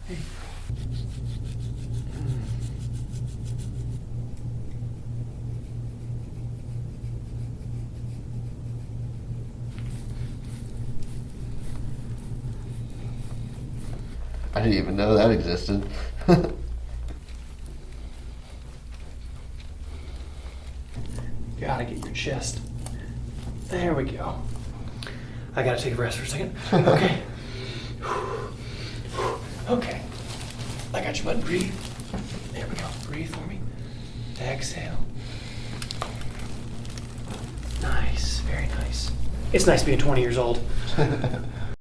Hey. I didn't even know that existed. Gotta get your chest. There we go. I gotta take a rest for a second. Okay. Okay. I got you, bud. Breathe. There we go. Breathe for me. Exhale. Nice. Very nice. It's nice being 20 years old.